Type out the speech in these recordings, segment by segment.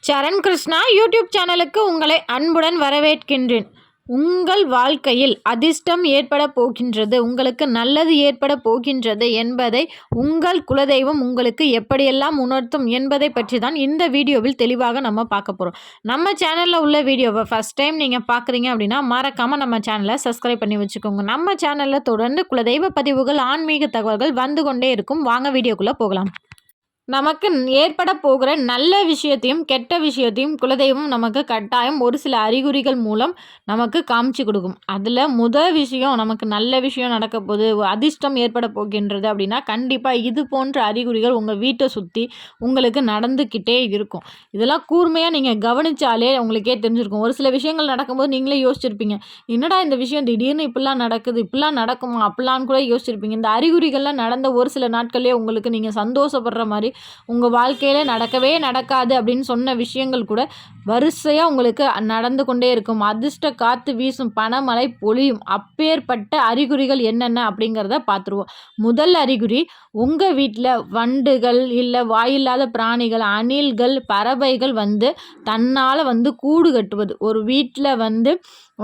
சரண் Krishna YouTube சேனலுக்கு உங்களை அன்புடன் வரவேற்கின்றேன். உங்கள் வாழ்க்கையில் அதிர்ஷ்டம் ஏற்பட போகின்றது, உங்களுக்கு நல்லது ஏற்பட போகின்றது என்பதை உங்கள் குலதெய்வம் உங்களுக்கு எப்படியெல்லாம் உணர்த்தும் என்பதை பற்றி தான் இந்த வீடியோவில் தெளிவாக நம்ம பார்க்க போகிறோம். நம்ம சேனலில் உள்ள வீடியோவை ஃபஸ்ட் டைம் நீங்கள் பார்க்குறீங்க அப்படின்னா மறக்காமல் நம்ம சேனலை சப்ஸ்கிரைப் பண்ணி வச்சுக்கோங்க. நம்ம சேனலில் தொடர்ந்து குலதெய்வ பதிவுகள், ஆன்மீக தகவல்கள் வந்து கொண்டே இருக்கும். வாங்க வீடியோக்குள்ளே போகலாம். நமக்கு ஏற்பட போகிற நல்ல விஷயத்தையும் கெட்ட விஷயத்தையும் குலதெய்வம் நமக்கு கட்டாயம் ஒரு சில அறிகுறிகள் மூலம் நமக்கு காமிச்சு கொடுக்கும். அதில் முதல் விஷயம், நமக்கு நல்ல விஷயம் நடக்க போகுது, அதிர்ஷ்டம் ஏற்பட போகின்றது அப்படின்னா கண்டிப்பாக இது போன்ற அறிகுறிகள் உங்கள் வீட்டை சுற்றி உங்களுக்கு நடந்துக்கிட்டே இருக்கும். இதெல்லாம் கூர்மையாக நீங்கள் கவனித்தாலே உங்களுக்கே தெரிஞ்சிருக்கும். ஒரு சில விஷயங்கள் நடக்கும்போது நீங்களே யோசிச்சிருப்பீங்க, என்னடா இந்த விஷயம் திடீர்னு இப்படிலாம் நடக்குது, இப்படிலாம் நடக்குமா அப்படிலாம் கூட யோசிச்சிருப்பீங்க. இந்த அறிகுறிகள்லாம் நடந்த ஒரு சில நாட்களே உங்களுக்கு நீங்கள் சந்தோஷப்படுற மாதிரி, உங்கள் வாழ்க்கையில் நடக்கவே நடக்காது அப்படின்னு சொன்ன விஷயங்கள் கூட வரிசையாக உங்களுக்கு நடந்து கொண்டே இருக்கும். அதிர்ஷ்ட காற்று வீசும், பணமழை பொழியும். அப்பேற்பட்ட அறிகுறிகள் என்னென்ன அப்படிங்கிறத பார்த்துருவோம். முதல் அறிகுறி, உங்கள் வீட்டில் வண்டுகள் இல்லை வாயில்லாத பிராணிகள், அணில்கள், பறவைகள் வந்து தன்னால் வந்து கூடு கட்டுவது. ஒரு வீட்டில்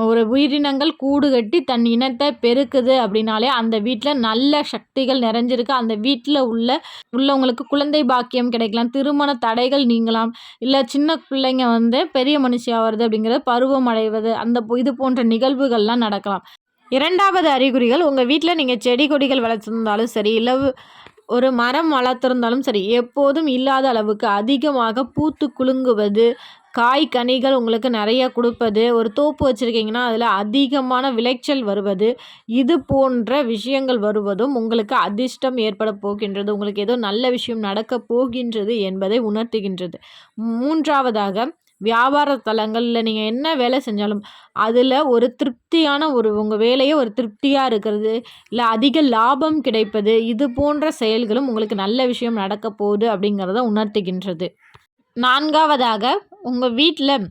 ஒரு உயிரினங்கள் கூடு கட்டி தன் இனத்தை பெருக்குது அப்படின்னாலே அந்த வீட்டில் நல்ல சக்திகள் நிறைஞ்சிருக்கு. அந்த வீட்டில் உள்ளவங்களுக்கு குழந்தை பாக்கியம் கிடைக்கலாம், திருமண தடைகள் நீங்கலாம், இல்லை சின்ன பிள்ளைங்க பெரிய மனுஷியாக வருது அப்படிங்கிறது, பருவம் அடைவது, இது போன்ற நிகழ்வுகள்லாம் நடக்கலாம். இரண்டாவது அறிகுறிகள், உங்கள் வீட்டில் நீங்கள் செடி கொடிகள் வளர்த்துருந்தாலும் சரி, இல்லை ஒரு மரம் வளர்த்துருந்தாலும் சரி, எப்போதும் இல்லாத அளவுக்கு அதிகமாக பூத்து குலுங்குவது, காய் கனிகள் உங்களுக்கு நிறைய கொடுப்பது, ஒரு தோப்பு வச்சுருக்கீங்கன்னா அதில் அதிகமான விளைச்சல் வருவது, இது போன்ற விஷயங்கள் வருவதும் உங்களுக்கு அதிர்ஷ்டம் ஏற்பட போகின்றது, உங்களுக்கு ஏதோ நல்ல விஷயம் நடக்கப் போகின்றது என்பதை உணர்த்துகின்றது. மூன்றாவதாக, வியாபார தலங்களில் நீங்கள் என்ன வேலை செஞ்சாலும் அதில் ஒரு திருப்தியான உங்கள் வேலையே ஒரு திருப்தியாக இருக்கிறது, இல்லை அதிக லாபம் கிடைப்பது, இது போன்ற செயல்களும் உங்களுக்கு நல்ல விஷயம் நடக்க போகுது அப்படிங்கிறத உணர்த்துகின்றது. நான்காவதாக, உங்கள் வீட்டில்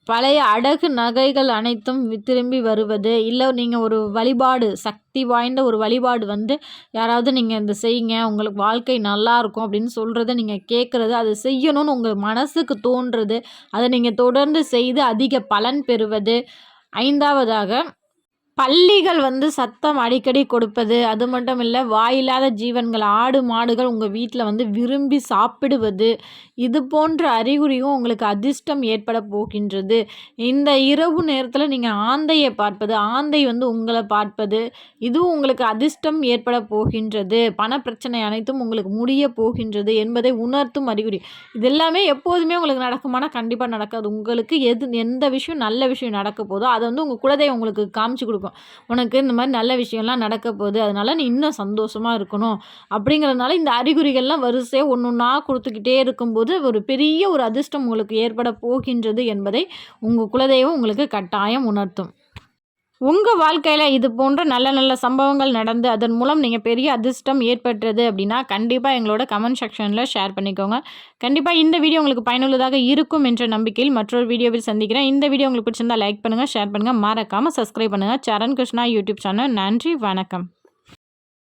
பழைய அடகு நகைகள் அனைத்தும் திரும்பி வருவது, இல்லை நீங்கள் ஒரு வழிபாடு, சக்தி வாய்ந்த ஒரு வழிபாடு யாராவது நீங்கள் இந்த செய்யுங்க உங்களுக்கு வாழ்க்கை நல்லாயிருக்கும் அப்படின்னு சொல்கிறத நீங்கள் கேட்குறது, அதை செய்யணும்னு உங்கள் மனசுக்கு தோன்றுறது, அதை நீங்கள் தொடர்ந்து செய்து அதிக பலன் பெறுவது. ஐந்தாவதாக, பல்லிகள் சத்தம் அடிக்கடி கொடுப்பது, அது மட்டும் இல்லை வாயில்லாத ஜீவன்கள், ஆடு மாடுகள் உங்கள் வீட்டில் விரும்பி சாப்பிடுவது, இது போன்ற அறிகுறியும் உங்களுக்கு அதிர்ஷ்டம் ஏற்பட போகின்றது. இந்த இரவு நேரத்தில் நீங்கள் ஆந்தையை பார்ப்பது, ஆந்தை உங்களை பார்ப்பது, இதுவும் உங்களுக்கு அதிர்ஷ்டம் ஏற்பட போகின்றது. பணப்பிரச்சனை அனைத்தும் உங்களுக்கு முடிய போகின்றது என்பதை உணர்த்தும் அறிகுறி. இது எல்லாமே எப்போதுமே உங்களுக்கு நடக்குமானா கண்டிப்பாக நடக்காது. உங்களுக்கு எந்த விஷயம் நல்ல விஷயம் நடக்க போதோ அதை உங்கள் குலதெய்வம் உங்களுக்கு காமிச்சு கொடுக்கும். உனக்கு இந்த மாதிரி நல்ல விஷயம்லாம் நடக்க போகுது, அதனால நீ இன்னும் சந்தோஷமாக இருக்கணும் அப்படிங்கிறதுனால இந்த அறிகுறிகள்லாம் வரிசையாக ஒன்று ஒன்றா கொடுத்துக்கிட்டே இருக்கும்போது ஒரு பெரிய ஒரு அதிர்ஷ்டம் உங்களுக்கு ஏற்பட போகின்றது என்பதை உங்கள் குலதெய்வம் உங்களுக்கு கட்டாயம் உணர்த்தும். உங்கள் வாழ்க்கையில் இது போன்ற நல்ல நல்ல சம்பவங்கள் நடந்து அதன் மூலம் நீங்கள் பெரிய அதிர்ஷ்டம் ஏற்பட்டுறது அப்படின்னா கண்டிப்பாக எங்களோட கமெண்ட் செக்ஷனில் ஷேர் பண்ணிக்கோங்க. கண்டிப்பாக இந்த வீடியோ உங்களுக்கு பயனுள்ளதாக இருக்கும் என்ற நம்பிக்கையில் மற்றொரு வீடியோவில் சந்திக்கிறேன். இந்த வீடியோ உங்களுக்கு பிடிச்சிருந்தால் லைக் பண்ணுங்கள், ஷேர் பண்ணுங்கள், மறக்காமல் சப்ஸ்கிரைப் பண்ணுங்கள். சரண் கிருஷ்ணா யூடியூப் சேனல். நன்றி, வணக்கம்.